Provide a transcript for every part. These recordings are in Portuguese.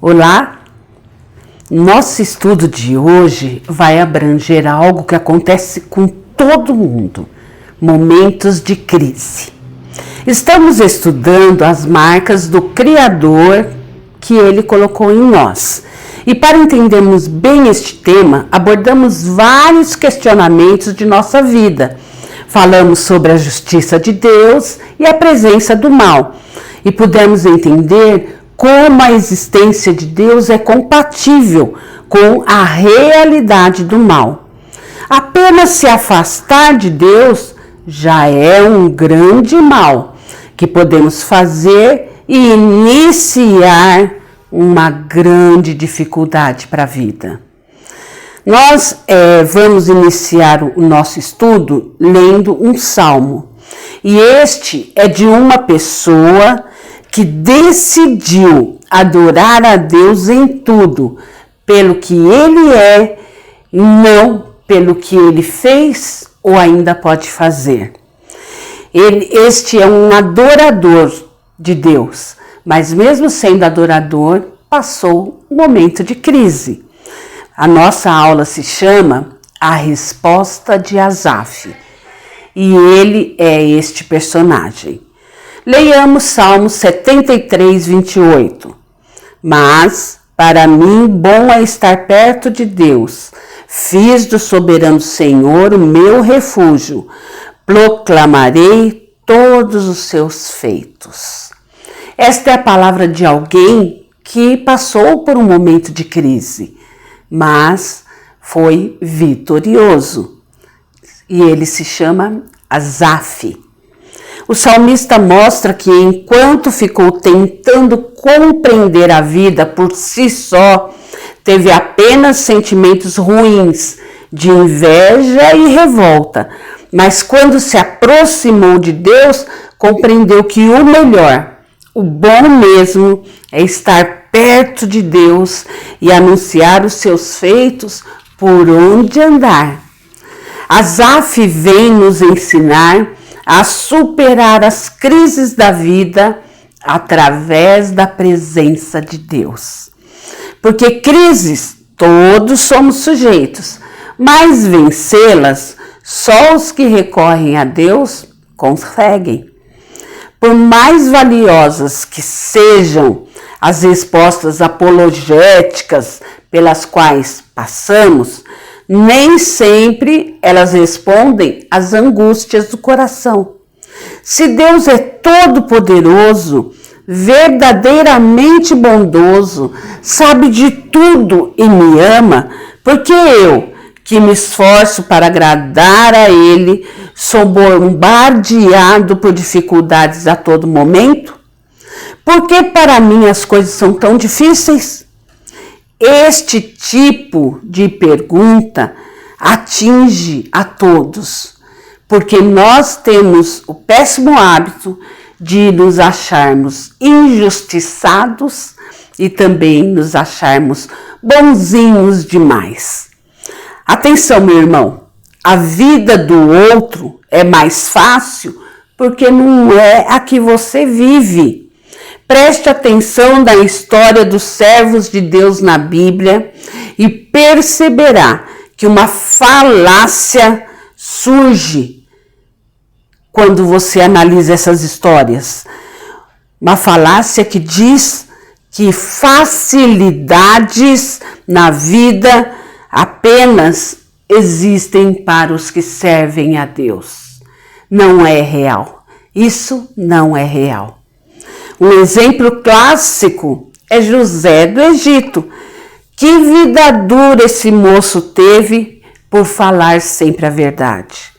Olá! Nosso estudo de hoje vai abranger algo que acontece com todo mundo, momentos de crise. Estamos estudando as marcas do Criador que Ele colocou em nós. E para entendermos bem este tema, abordamos vários questionamentos de nossa vida. Falamos sobre a justiça de Deus e a presença do mal. E pudemos entender como a existência de Deus é compatível com a realidade do mal. Apenas se afastar de Deus já é um grande mal que podemos fazer e iniciar uma grande dificuldade para a vida. Nós vamos iniciar o nosso estudo lendo um salmo. E este é de uma pessoa que decidiu adorar a Deus em tudo, pelo que Ele é, e não pelo que Ele fez ou ainda pode fazer. Este é um adorador de Deus, mas mesmo sendo adorador, passou um momento de crise. A nossa aula se chama A Resposta de Asaf, e ele é este personagem. Leiamos Salmo 73, 28. Mas, para mim, bom é estar perto de Deus. Fiz do soberano Senhor o meu refúgio. Proclamarei todos os seus feitos. Esta é a palavra de alguém que passou por um momento de crise, mas foi vitorioso. E ele se chama Asaf. O salmista mostra que enquanto ficou tentando compreender a vida por si só, teve apenas sentimentos ruins de inveja e revolta. Mas quando se aproximou de Deus, compreendeu que o melhor, o bom mesmo, é estar perto de Deus e anunciar os seus feitos por onde andar. Asaf vem nos ensinar a superar as crises da vida através da presença de Deus. Porque crises todos somos sujeitos, mas vencê-las só os que recorrem a Deus conseguem. Por mais valiosas que sejam as respostas apologéticas pelas quais passamos, nem sempre elas respondem às angústias do coração. Se Deus é todo-poderoso, verdadeiramente bondoso, sabe de tudo e me ama, porque eu, que me esforço para agradar a Ele, sou bombardeado por dificuldades a todo momento? Por que para mim as coisas são tão difíceis? Este tipo de pergunta atinge a todos, porque nós temos o péssimo hábito de nos acharmos injustiçados e também nos acharmos bonzinhos demais. Atenção, meu irmão, a vida do outro é mais fácil porque não é a que você vive. Preste atenção na história dos servos de Deus na Bíblia e perceberá que uma falácia surge quando você analisa essas histórias. Uma falácia que diz que facilidades na vida apenas existem para os que servem a Deus. Não é real. Isso não é real. Um exemplo clássico é José do Egito. Que vida dura esse moço teve por falar sempre a verdade.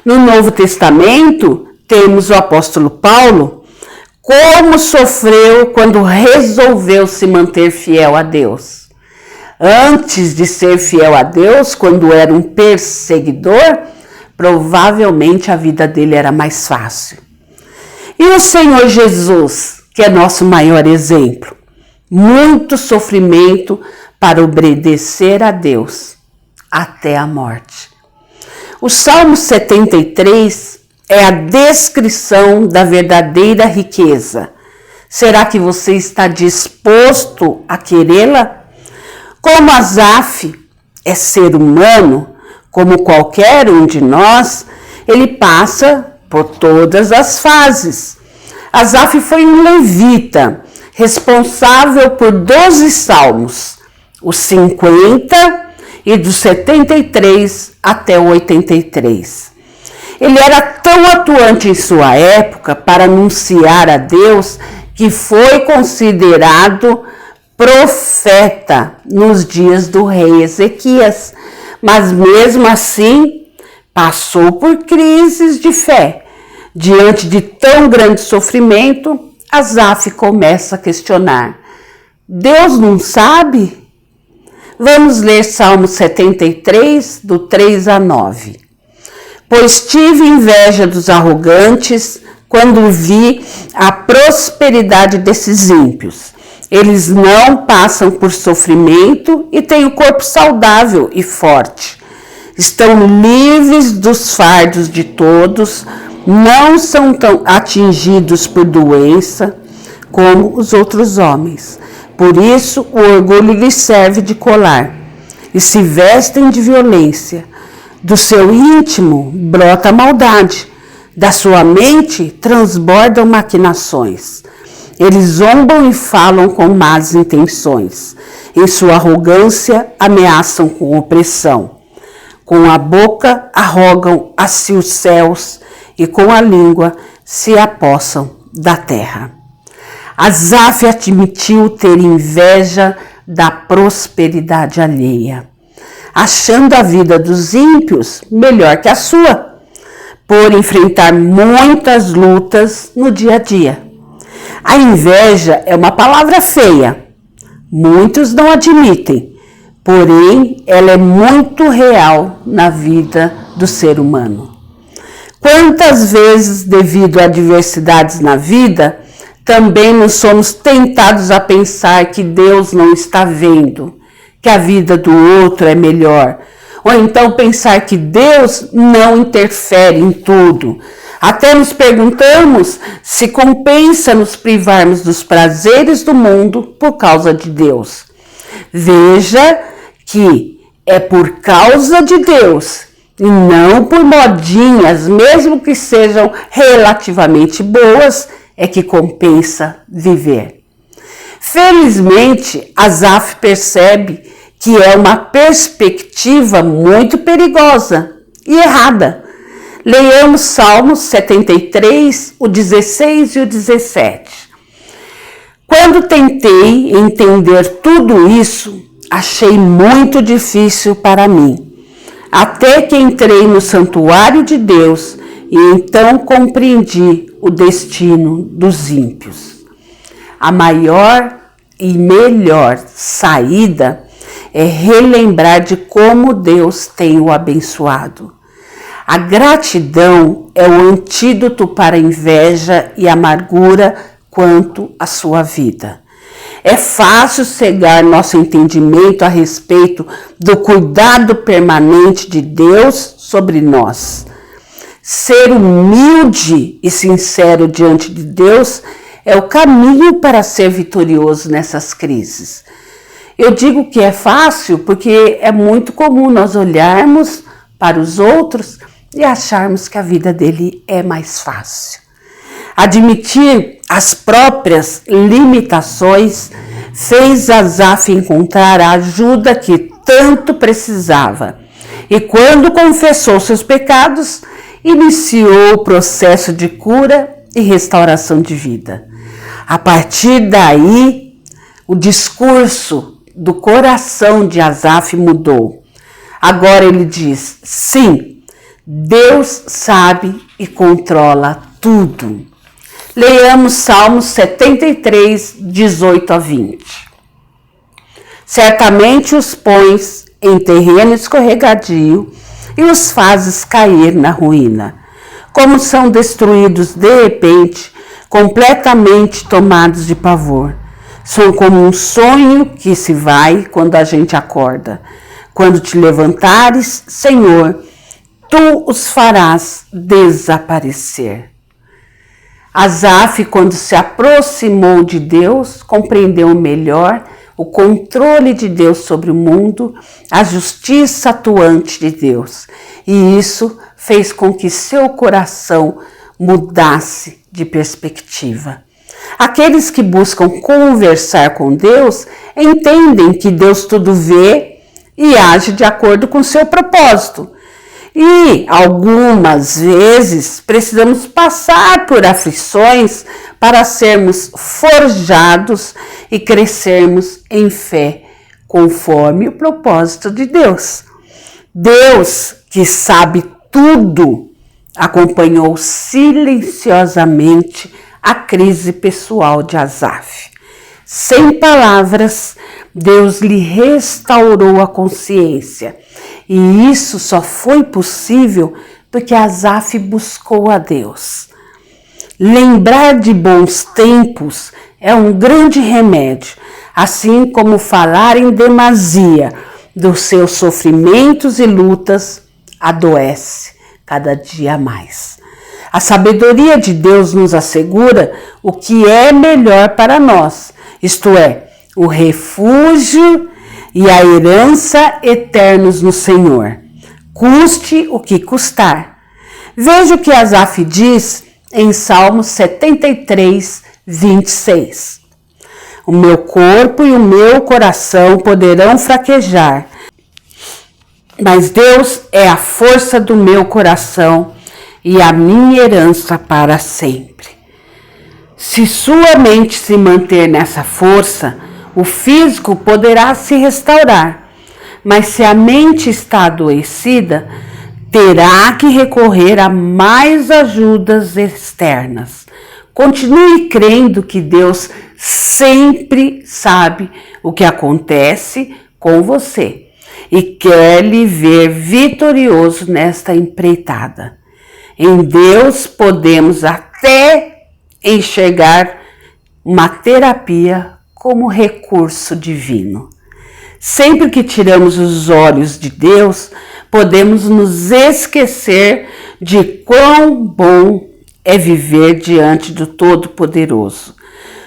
No Novo Testamento, temos o apóstolo Paulo, como sofreu quando resolveu se manter fiel a Deus. Antes de ser fiel a Deus, quando era um perseguidor, provavelmente a vida dele era mais fácil. E o Senhor Jesus, que é nosso maior exemplo, muito sofrimento para obedecer a Deus até a morte. O Salmo 73 é a descrição da verdadeira riqueza. Será que você está disposto a querê-la? Como Asaf é ser humano, como qualquer um de nós, ele passa por todas as fases. Asaf foi um levita, responsável por 12 salmos, os 50 e dos 73 até o 83. Ele era tão atuante em sua época para anunciar a Deus que foi considerado profeta nos dias do rei Ezequias, mas mesmo assim passou por crises de fé. Diante de tão grande sofrimento, Asaf começa a questionar: Deus não sabe? Vamos ler Salmo 73, do 3 a 9. Pois tive inveja dos arrogantes quando vi a prosperidade desses ímpios. Eles não passam por sofrimento e têm o corpo saudável e forte. Estão livres dos fardos de todos, não são tão atingidos por doença como os outros homens. Por isso, o orgulho lhes serve de colar e se vestem de violência. Do seu íntimo brota a maldade, da sua mente transbordam maquinações. Eles zombam e falam com más intenções. Em sua arrogância ameaçam com opressão. Com a boca arrogam a si os céus e com a língua se apossam da terra. Asaf admitiu ter inveja da prosperidade alheia, achando a vida dos ímpios melhor que a sua, por enfrentar muitas lutas no dia a dia. A inveja é uma palavra feia, muitos não admitem, porém ela é muito real na vida do ser humano. Quantas vezes, devido a adversidades na vida, também nos somos tentados a pensar que Deus não está vendo, que a vida do outro é melhor, ou então pensar que Deus não interfere em tudo. Até nos perguntamos se compensa nos privarmos dos prazeres do mundo por causa de Deus. Veja que é por causa de Deus e não por modinhas, mesmo que sejam relativamente boas, é que compensa viver. Felizmente, Asaf percebe que é uma perspectiva muito perigosa e errada. Leiamos Salmos 73, o 16 e o 17. Quando tentei entender tudo isso, achei muito difícil para mim, até que entrei no santuário de Deus e então compreendi o destino dos ímpios. A maior e melhor saída é relembrar de como Deus tem o abençoado. A gratidão é o antídoto para a inveja e amargura quanto à sua vida. É fácil cegar nosso entendimento a respeito do cuidado permanente de Deus sobre nós. Ser humilde e sincero diante de Deus é o caminho para ser vitorioso nessas crises. Eu digo que é fácil porque é muito comum nós olharmos para os outros e acharmos que a vida dele é mais fácil. Admitir as próprias limitações fez Asaf encontrar a ajuda que tanto precisava. E quando confessou seus pecados, iniciou o processo de cura e restauração de vida. A partir daí, o discurso do coração de Asaf mudou. Agora ele diz: sim, Deus sabe e controla tudo. Leiamos Salmos 73, 18 a 20. Certamente os pões em terreno escorregadio e os fazes cair na ruína. Como são destruídos de repente, completamente tomados de pavor. São como um sonho que se vai quando a gente acorda. Quando te levantares, Senhor, tu os farás desaparecer. Asaf, quando se aproximou de Deus, compreendeu melhor o controle de Deus sobre o mundo, a justiça atuante de Deus. E isso fez com que seu coração mudasse de perspectiva. Aqueles que buscam conversar com Deus entendem que Deus tudo vê e age de acordo com seu propósito. E algumas vezes precisamos passar por aflições para sermos forjados e crescermos em fé, conforme o propósito de Deus. Deus, que sabe tudo, acompanhou silenciosamente a crise pessoal de Asaf. Sem palavras, Deus lhe restaurou a consciência. E isso só foi possível porque Asaf buscou a Deus. Lembrar de bons tempos é um grande remédio, assim como falar em demasia dos seus sofrimentos e lutas adoece cada dia mais. A sabedoria de Deus nos assegura o que é melhor para nós, isto é, o refúgio e a herança eternos no Senhor, custe o que custar. Veja o que Asaf diz em Salmo 73, 26. O meu corpo e o meu coração poderão fraquejar, mas Deus é a força do meu coração e a minha herança para sempre. Se sua mente se manter nessa força, o físico poderá se restaurar, mas se a mente está adoecida, terá que recorrer a mais ajudas externas. Continue crendo que Deus sempre sabe o que acontece com você e quer lhe ver vitorioso nesta empreitada. Em Deus podemos até enxergar uma terapia como recurso divino. Sempre que tiramos os olhos de Deus, podemos nos esquecer de quão bom é viver diante do Todo-Poderoso.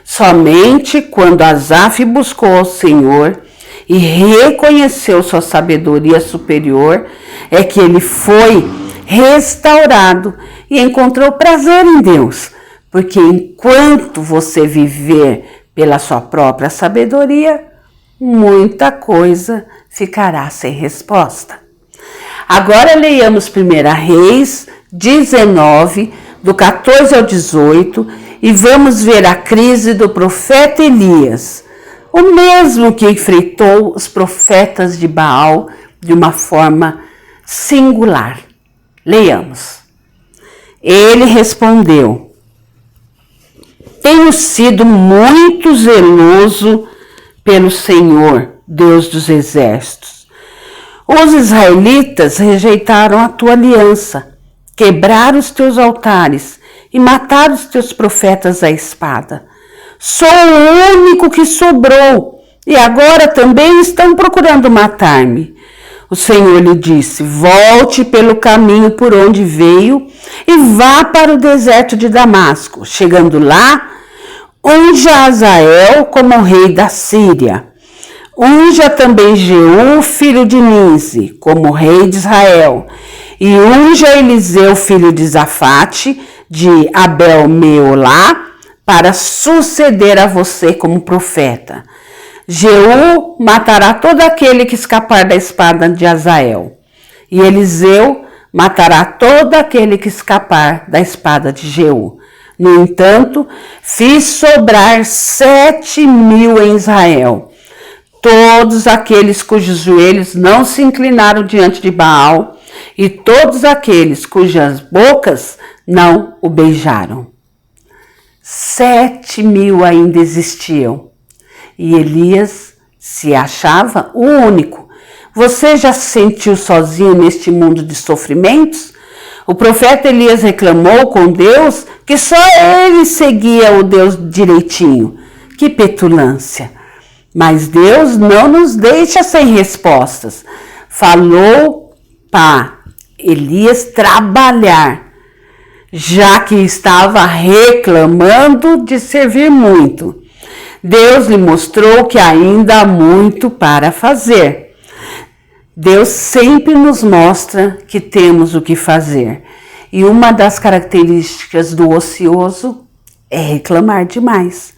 Somente quando Asaf buscou ao Senhor e reconheceu sua sabedoria superior é que ele foi restaurado e encontrou prazer em Deus, porque enquanto você viver pela sua própria sabedoria, muita coisa ficará sem resposta. Agora leiamos 1 Reis 19, do 14 ao 18, e vamos ver a crise do profeta Elias, o mesmo que enfrentou os profetas de Baal de uma forma singular. Leiamos. Ele respondeu: tenho sido muito zeloso pelo Senhor, Deus dos exércitos. Os israelitas rejeitaram a tua aliança, quebraram os teus altares e mataram os teus profetas à espada. Sou o único que sobrou e agora também estão procurando matar-me. O Senhor lhe disse: volte pelo caminho por onde veio e vá para o deserto de Damasco. Chegando lá, unja Azael como rei da Síria. Unja também Jeú, filho de Ninsi, como rei de Israel. E unja Eliseu, filho de Zafate, de Abel-Meolá, para suceder a você como profeta. Jeú matará todo aquele que escapar da espada de Azael. E Eliseu matará todo aquele que escapar da espada de Jeú. No entanto, fiz sobrar 7.000 em Israel, todos aqueles cujos joelhos não se inclinaram diante de Baal, e todos aqueles cujas bocas não o beijaram. 7.000 ainda existiam, e Elias se achava o único. Você já se sentiu sozinho neste mundo de sofrimentos? O profeta Elias reclamou com Deus que só ele seguia o Deus direitinho. Que petulância! Mas Deus não nos deixa sem respostas. Falou para Elias trabalhar. já que estava reclamando de servir muito. Deus lhe mostrou que ainda há muito para fazer. Deus sempre nos mostra que temos o que fazer. E uma das características do ocioso é reclamar demais.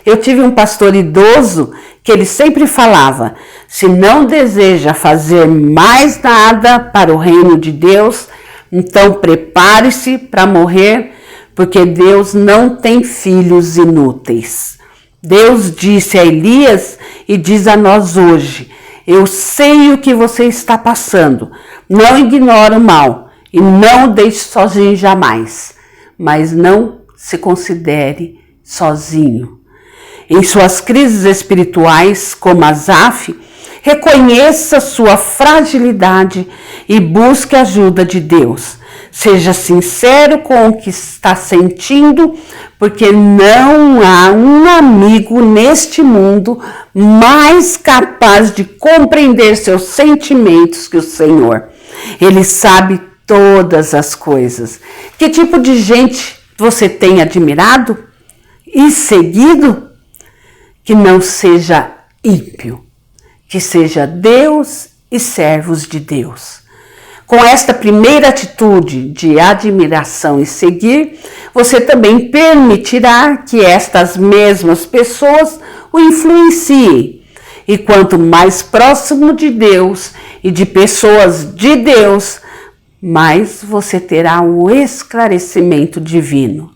Eu tive um pastor idoso que ele sempre falava: se não deseja fazer mais nada para o reino de Deus, então prepare-se para morrer, porque Deus não tem filhos inúteis. Deus disse a Elias e diz a nós hoje: eu sei o que você está passando, não ignore o mal e não o deixe sozinho jamais, mas não se considere sozinho. Em suas crises espirituais, como Asaf, reconheça sua fragilidade e busque a ajuda de Deus. Seja sincero com o que está sentindo, porque não há um amigo neste mundo mais capaz de compreender seus sentimentos que o Senhor. Ele sabe todas as coisas. Que tipo de gente você tem admirado e seguido? Que não seja ímpio, que seja Deus e servos de Deus. Com esta primeira atitude de admiração e seguir, você também permitirá que estas mesmas pessoas o influenciem. E quanto mais próximo de Deus e de pessoas de Deus, mais você terá um esclarecimento divino.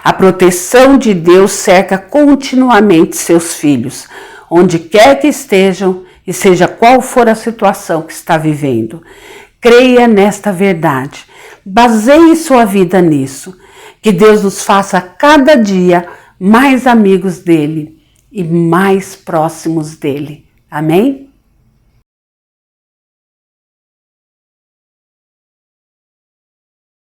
A proteção de Deus cerca continuamente seus filhos, onde quer que estejam e seja qual for a situação que está vivendo. Creia nesta verdade, baseie sua vida nisso, que Deus nos faça cada dia mais amigos dele e mais próximos dele. Amém?